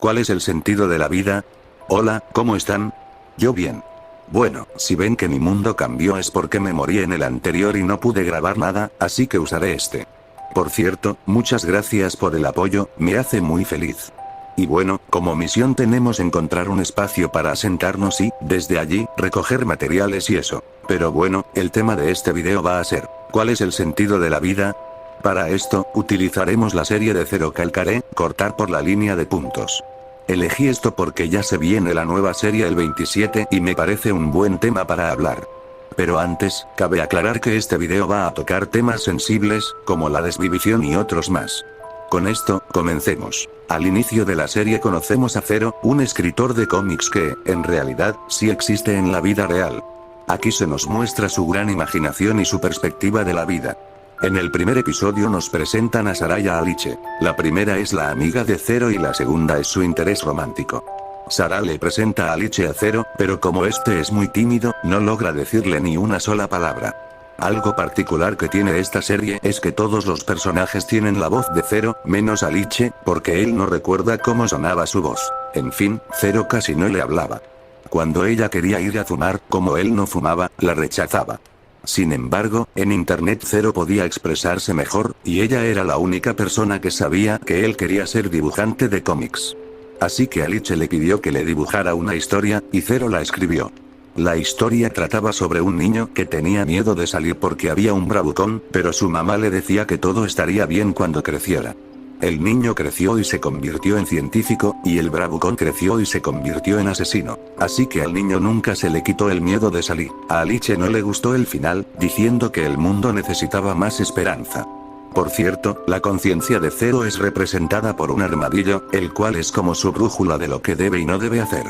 ¿Cuál es el sentido de la vida? Hola, ¿cómo están? Yo bien. Bueno, si ven que mi mundo cambió es porque me morí en el anterior y no pude grabar nada, así que usaré este. Por cierto, muchas gracias por el apoyo, me hace muy feliz. Y bueno, como misión tenemos encontrar un espacio para asentarnos y, desde allí, recoger materiales y eso. Pero bueno, el tema de este video va a ser, ¿cuál es el sentido de la vida? Para esto, utilizaremos la serie de Zero Calcaré, cortar por la línea de puntos. Elegí esto porque ya se viene la nueva serie el 27 y me parece un buen tema para hablar. Pero antes, cabe aclarar que este video va a tocar temas sensibles, como la desvivisión y otros más. Con esto, comencemos. Al inicio de la serie conocemos a Zero, un escritor de cómics que, en realidad, sí existe en la vida real. Aquí se nos muestra su gran imaginación y su perspectiva de la vida. En el primer episodio nos presentan a Sarah y a Alice. La primera es la amiga de Zero y la segunda es su interés romántico. Sarah le presenta a Alice a Zero, pero como este es muy tímido, no logra decirle ni una sola palabra. Algo particular que tiene esta serie es que todos los personajes tienen la voz de Zero, menos Alice, porque él no recuerda cómo sonaba su voz. En fin, Zero casi no le hablaba. Cuando ella quería ir a fumar, como él no fumaba, la rechazaba. Sin embargo, en internet Zero podía expresarse mejor, y ella era la única persona que sabía que él quería ser dibujante de cómics. Así que Alice le pidió que le dibujara una historia, y Zero la escribió. La historia trataba sobre un niño que tenía miedo de salir porque había un bravucón, pero su mamá le decía que todo estaría bien cuando creciera. El niño creció y se convirtió en científico, y el bravucón creció y se convirtió en asesino. Así que al niño nunca se le quitó el miedo de salir. A Alice no le gustó el final, diciendo que el mundo necesitaba más esperanza. Por cierto, la conciencia de Zero es representada por un armadillo, el cual es como su brújula de lo que debe y no debe hacer.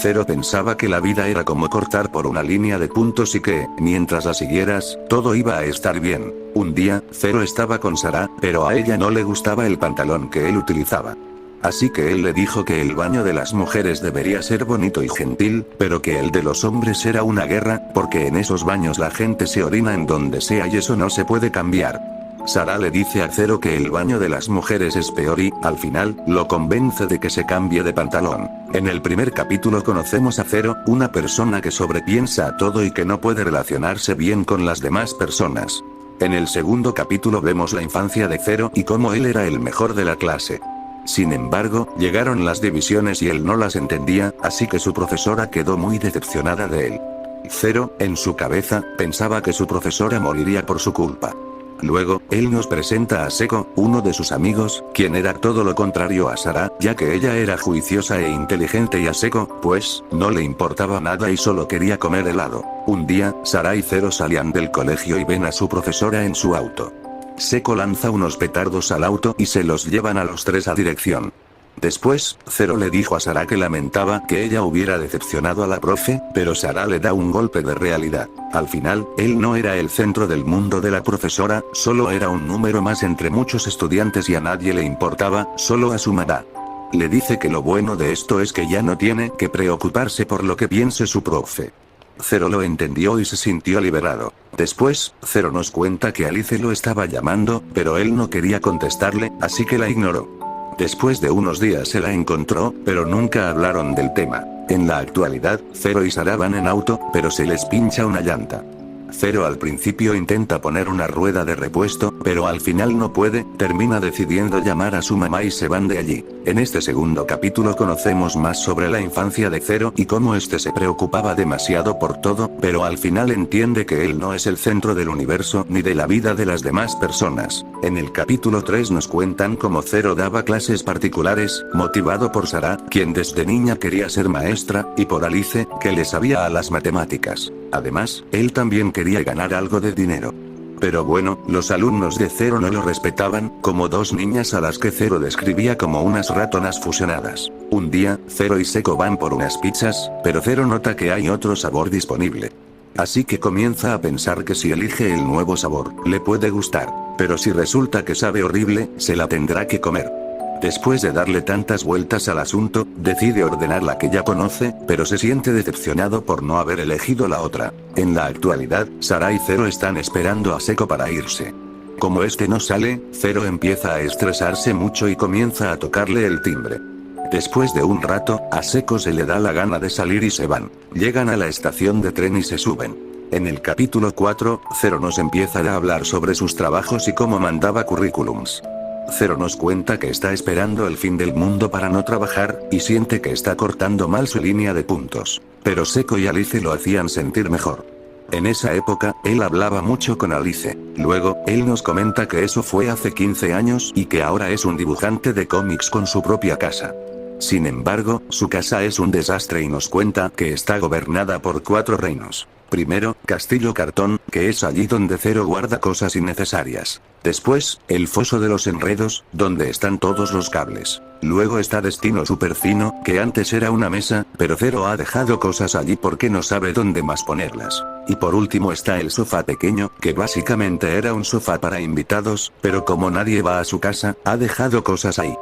Zero pensaba que la vida era como cortar por una línea de puntos y que, mientras la siguieras, todo iba a estar bien. Un día, Zero estaba con Sarah, pero a ella no le gustaba el pantalón que él utilizaba. Así que él le dijo que el baño de las mujeres debería ser bonito y gentil, pero que el de los hombres era una guerra, porque en esos baños la gente se orina en donde sea y eso no se puede cambiar. Sarah le dice a Zero que el baño de las mujeres es peor y, al final, lo convence de que se cambie de pantalón. En el primer capítulo conocemos a Zero, una persona que sobrepiensa a todo y que no puede relacionarse bien con las demás personas. En el segundo capítulo vemos la infancia de Zero y cómo él era el mejor de la clase. Sin embargo, llegaron las divisiones y él no las entendía, así que su profesora quedó muy decepcionada de él. Zero, en su cabeza, pensaba que su profesora moriría por su culpa. Luego, él nos presenta a Seko, uno de sus amigos, quien era todo lo contrario a Sarah, ya que ella era juiciosa e inteligente y a Seko, pues, no le importaba nada y solo quería comer helado. Un día, Sarah y Zero salían del colegio y ven a su profesora en su auto. Seko lanza unos petardos al auto y se los llevan a los tres a dirección. Después, Zero le dijo a Sarah que lamentaba que ella hubiera decepcionado a la profe, pero Sarah le da un golpe de realidad. Al final, él no era el centro del mundo de la profesora, solo era un número más entre muchos estudiantes y a nadie le importaba, solo a su mamá. Le dice que lo bueno de esto es que ya no tiene que preocuparse por lo que piense su profe. Zero lo entendió y se sintió liberado. Después, Zero nos cuenta que Alice lo estaba llamando, pero él no quería contestarle, así que la ignoró. Después de unos días se la encontró, pero nunca hablaron del tema. En la actualidad, Zero y Sarah van en auto, pero se les pincha una llanta. Zero al principio intenta poner una rueda de repuesto, pero al final no puede, termina decidiendo llamar a su mamá y se van de allí. En este segundo capítulo conocemos más sobre la infancia de Zero y cómo este se preocupaba demasiado por todo, pero al final entiende que él no es el centro del universo ni de la vida de las demás personas. En el capítulo 3 nos cuentan cómo Zero daba clases particulares, motivado por Sarah, quien desde niña quería ser maestra, y por Alice, que le sabía a las matemáticas. Además, él también quería ganar algo de dinero. Pero bueno, los alumnos de Zero no lo respetaban, como dos niñas a las que Zero describía como unas ratonas fusionadas. Un día, Zero y Seko van por unas pizzas, pero Zero nota que hay otro sabor disponible. Así que comienza a pensar que si elige el nuevo sabor, le puede gustar. Pero si resulta que sabe horrible, se la tendrá que comer. Después de darle tantas vueltas al asunto, decide ordenar la que ya conoce, pero se siente decepcionado por no haber elegido la otra. En la actualidad, Sarah y Zero están esperando a Seko para irse. Como este no sale, Zero empieza a estresarse mucho y comienza a tocarle el timbre. Después de un rato, a Seko se le da la gana de salir y se van. Llegan a la estación de tren y se suben. En el capítulo 4, Zero nos empieza a hablar sobre sus trabajos y cómo mandaba currículums. Zero nos cuenta que está esperando el fin del mundo para no trabajar, y siente que está cortando mal su línea de puntos. Pero Seko y Alice lo hacían sentir mejor. En esa época, él hablaba mucho con Alice. Luego, él nos comenta que eso fue hace 15 años y que ahora es un dibujante de cómics con su propia casa. Sin embargo, su casa es un desastre y nos cuenta que está gobernada por 4 reinos. Primero, Castillo Cartón, que es allí donde Zero guarda cosas innecesarias. Después, el Foso de los Enredos, donde están todos los cables. Luego está Destino Superfino, que antes era una mesa, pero Zero ha dejado cosas allí porque no sabe dónde más ponerlas. Y por último está el Sofá Pequeño, que básicamente era un sofá para invitados, pero como nadie va a su casa, ha dejado cosas ahí.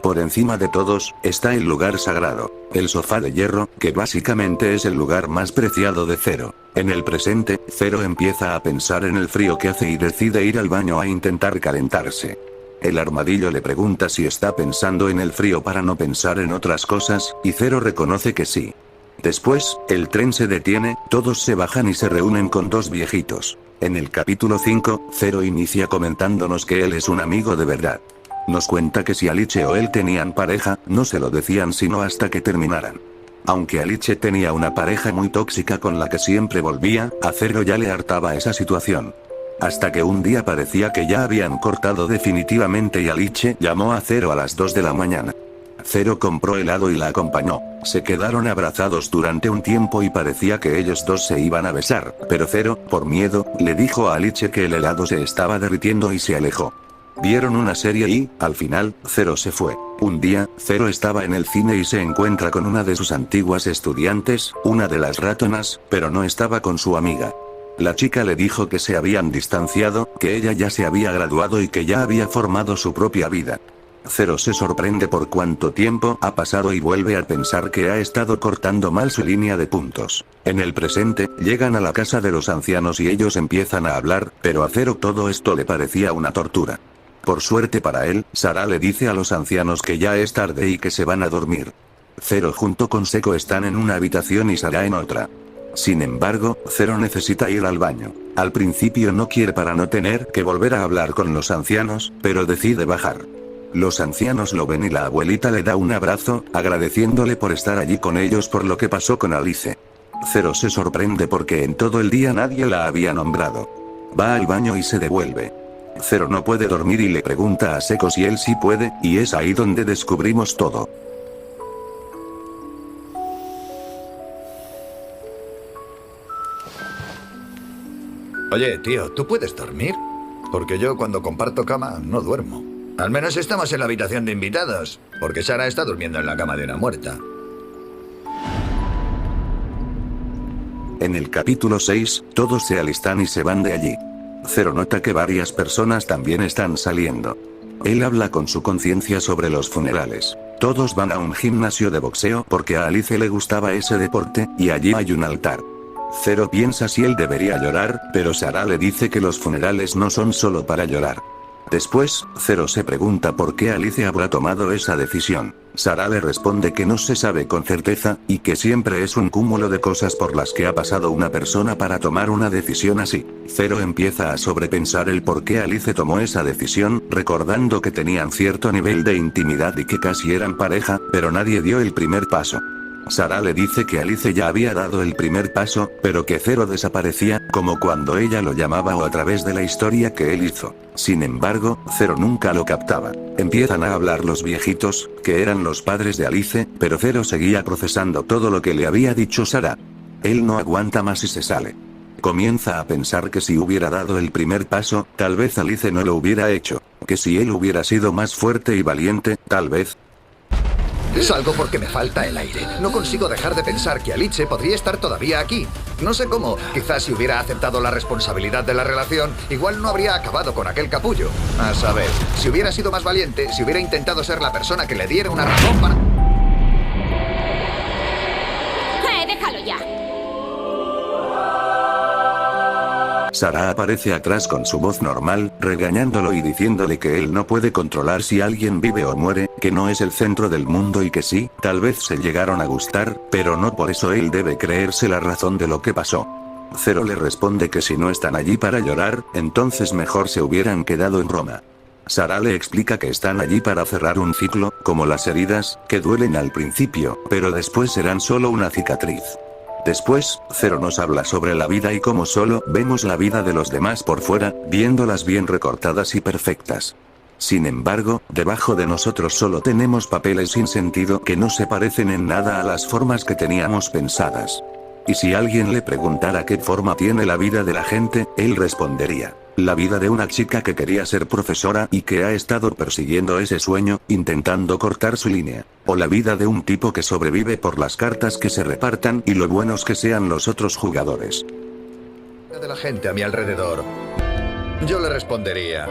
Por encima de todos, está el lugar sagrado, el sofá de hierro, que básicamente es el lugar más preciado de Zero. En el presente, Zero empieza a pensar en el frío que hace y decide ir al baño a intentar calentarse. El armadillo le pregunta si está pensando en el frío para no pensar en otras cosas, y Zero reconoce que sí. Después, el tren se detiene, todos se bajan y se reúnen con 2 viejitos. En el capítulo 5, Zero inicia comentándonos que él es un amigo de verdad. Nos cuenta que si Alice o él tenían pareja, no se lo decían sino hasta que terminaran. Aunque Alice tenía una pareja muy tóxica con la que siempre volvía, a Zero ya le hartaba esa situación. Hasta que un día parecía que ya habían cortado definitivamente y Alice llamó a Zero a las 2 de la mañana. Zero compró helado y la acompañó. Se quedaron abrazados durante un tiempo y parecía que ellos dos se iban a besar, pero Zero, por miedo, le dijo a Alice que el helado se estaba derritiendo y se alejó. Vieron una serie y, al final, Zero se fue. Un día, Zero estaba en el cine y se encuentra con una de sus antiguas estudiantes, una de las ratonas, pero no estaba con su amiga. La chica le dijo que se habían distanciado, que ella ya se había graduado y que ya había formado su propia vida. Zero se sorprende por cuánto tiempo ha pasado y vuelve a pensar que ha estado cortando mal su línea de puntos. En el presente, llegan a la casa de los ancianos y ellos empiezan a hablar, pero a Zero todo esto le parecía una tortura. Por suerte para él, Sarah le dice a los ancianos que ya es tarde y que se van a dormir. Zero junto con Seko están en una habitación y Sarah en otra. Sin embargo, Zero necesita ir al baño. Al principio no quiere para no tener que volver a hablar con los ancianos, pero decide bajar. Los ancianos lo ven y la abuelita le da un abrazo, agradeciéndole por estar allí con ellos por lo que pasó con Alice. Zero se sorprende porque en todo el día nadie la había nombrado. Va al baño y se devuelve. Zero no puede dormir y le pregunta a Seko si él sí puede, y es ahí donde descubrimos todo. Oye, tío, ¿tú puedes dormir? Porque yo cuando comparto cama no duermo. Al menos estamos en la habitación de invitados, porque Sarah está durmiendo en la cama de una muerta. En el capítulo 6, todos se alistan y se van de allí. Zero nota que varias personas también están saliendo. Él habla con su conciencia sobre los funerales. Todos van a un gimnasio de boxeo porque a Alice le gustaba ese deporte, y allí hay un altar. Zero piensa si él debería llorar, pero Sarah le dice que los funerales no son solo para llorar. Después, Zero se pregunta por qué Alice habrá tomado esa decisión. Sarah le responde que no se sabe con certeza, y que siempre es un cúmulo de cosas por las que ha pasado una persona para tomar una decisión así. Zero empieza a sobrepensar el por qué Alice tomó esa decisión, recordando que tenían cierto nivel de intimidad y que casi eran pareja, pero nadie dio el primer paso. Sarah le dice que Alice ya había dado el primer paso, pero que Zero desaparecía, como cuando ella lo llamaba o a través de la historia que él hizo. Sin embargo, Zero nunca lo captaba. Empiezan a hablar los viejitos, que eran los padres de Alice, pero Zero seguía procesando todo lo que le había dicho Sarah. Él no aguanta más y se sale. Comienza a pensar que si hubiera dado el primer paso, tal vez Alice no lo hubiera hecho. Que si él hubiera sido más fuerte y valiente, tal vez... Salgo porque me falta el aire. No consigo dejar de pensar que Alice podría estar todavía aquí. No sé cómo. Quizás si hubiera aceptado la responsabilidad de la relación, igual no habría acabado con aquel capullo. A saber, si hubiera sido más valiente, si hubiera intentado ser la persona que le diera una razón para... Déjalo ya. Sarah aparece atrás con su voz normal, regañándolo y diciéndole que él no puede controlar si alguien vive o muere, que no es el centro del mundo y que sí, tal vez se llegaron a gustar, pero no por eso él debe creerse la razón de lo que pasó. Zero le responde que si no están allí para llorar, entonces mejor se hubieran quedado en Roma. Sarah le explica que están allí para cerrar un ciclo, como las heridas, que duelen al principio, pero después serán solo una cicatriz. Después, Zero nos habla sobre la vida y cómo solo vemos la vida de los demás por fuera, viéndolas bien recortadas y perfectas. Sin embargo, debajo de nosotros solo tenemos papeles sin sentido que no se parecen en nada a las formas que teníamos pensadas. Y si alguien le preguntara qué forma tiene la vida de la gente, él respondería: la vida de una chica que quería ser profesora y que ha estado persiguiendo ese sueño, intentando cortar su línea. O la vida de un tipo que sobrevive por las cartas que se repartan y lo buenos que sean los otros jugadores. De la gente a mi alrededor, yo le respondería: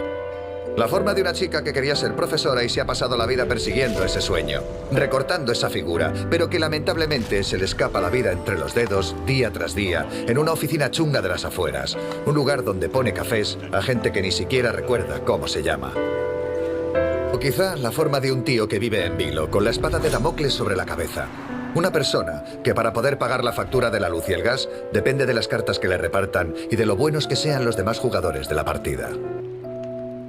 la forma de una chica que quería ser profesora y se ha pasado la vida persiguiendo ese sueño, recortando esa figura, pero que lamentablemente se le escapa la vida entre los dedos, día tras día, en una oficina chunga de las afueras, un lugar donde pone cafés a gente que ni siquiera recuerda cómo se llama. O quizá la forma de un tío que vive en vilo, con la espada de Damocles sobre la cabeza. Una persona que para poder pagar la factura de la luz y el gas, depende de las cartas que le repartan y de lo buenos que sean los demás jugadores de la partida.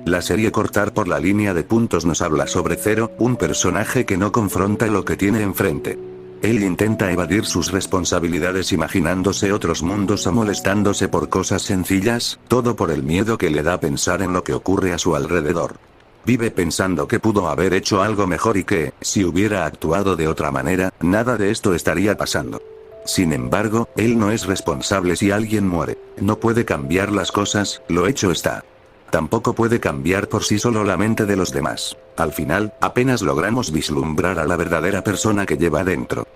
La serie Cortar por la línea de puntos nos habla sobre Zero, un personaje que no confronta lo que tiene enfrente. Él intenta evadir sus responsabilidades imaginándose otros mundos o molestándose por cosas sencillas, todo por el miedo que le da pensar en lo que ocurre a su alrededor. Vive pensando que pudo haber hecho algo mejor y que, si hubiera actuado de otra manera, nada de esto estaría pasando. Sin embargo, él no es responsable si alguien muere. No puede cambiar las cosas, lo hecho está. Tampoco puede cambiar por sí solo la mente de los demás. Al final, apenas logramos vislumbrar a la verdadera persona que lleva dentro.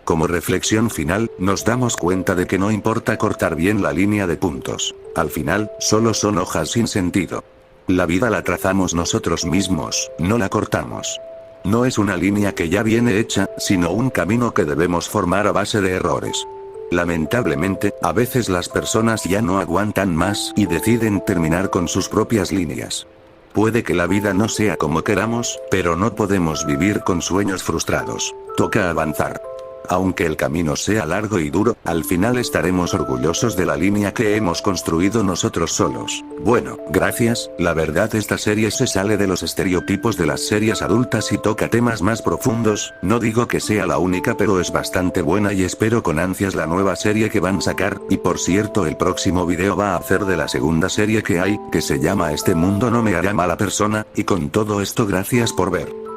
Como reflexión final, nos damos cuenta de que no importa cortar bien la línea de puntos. Al final, solo son hojas sin sentido. La vida la trazamos nosotros mismos, no la cortamos. No es una línea que ya viene hecha, sino un camino que debemos formar a base de errores. Lamentablemente, a veces las personas ya no aguantan más y deciden terminar con sus propias líneas. Puede que la vida no sea como queramos, pero no podemos vivir con sueños frustrados. Toca avanzar. Aunque el camino sea largo y duro, al final estaremos orgullosos de la línea que hemos construido nosotros solos. Bueno, gracias, la verdad esta serie se sale de los estereotipos de las series adultas y toca temas más profundos, no digo que sea la única pero es bastante buena y espero con ansias la nueva serie que van a sacar, y por cierto el próximo video va a hacer de la segunda serie que hay, que se llama Este mundo no me hará mala persona, y con todo esto gracias por ver.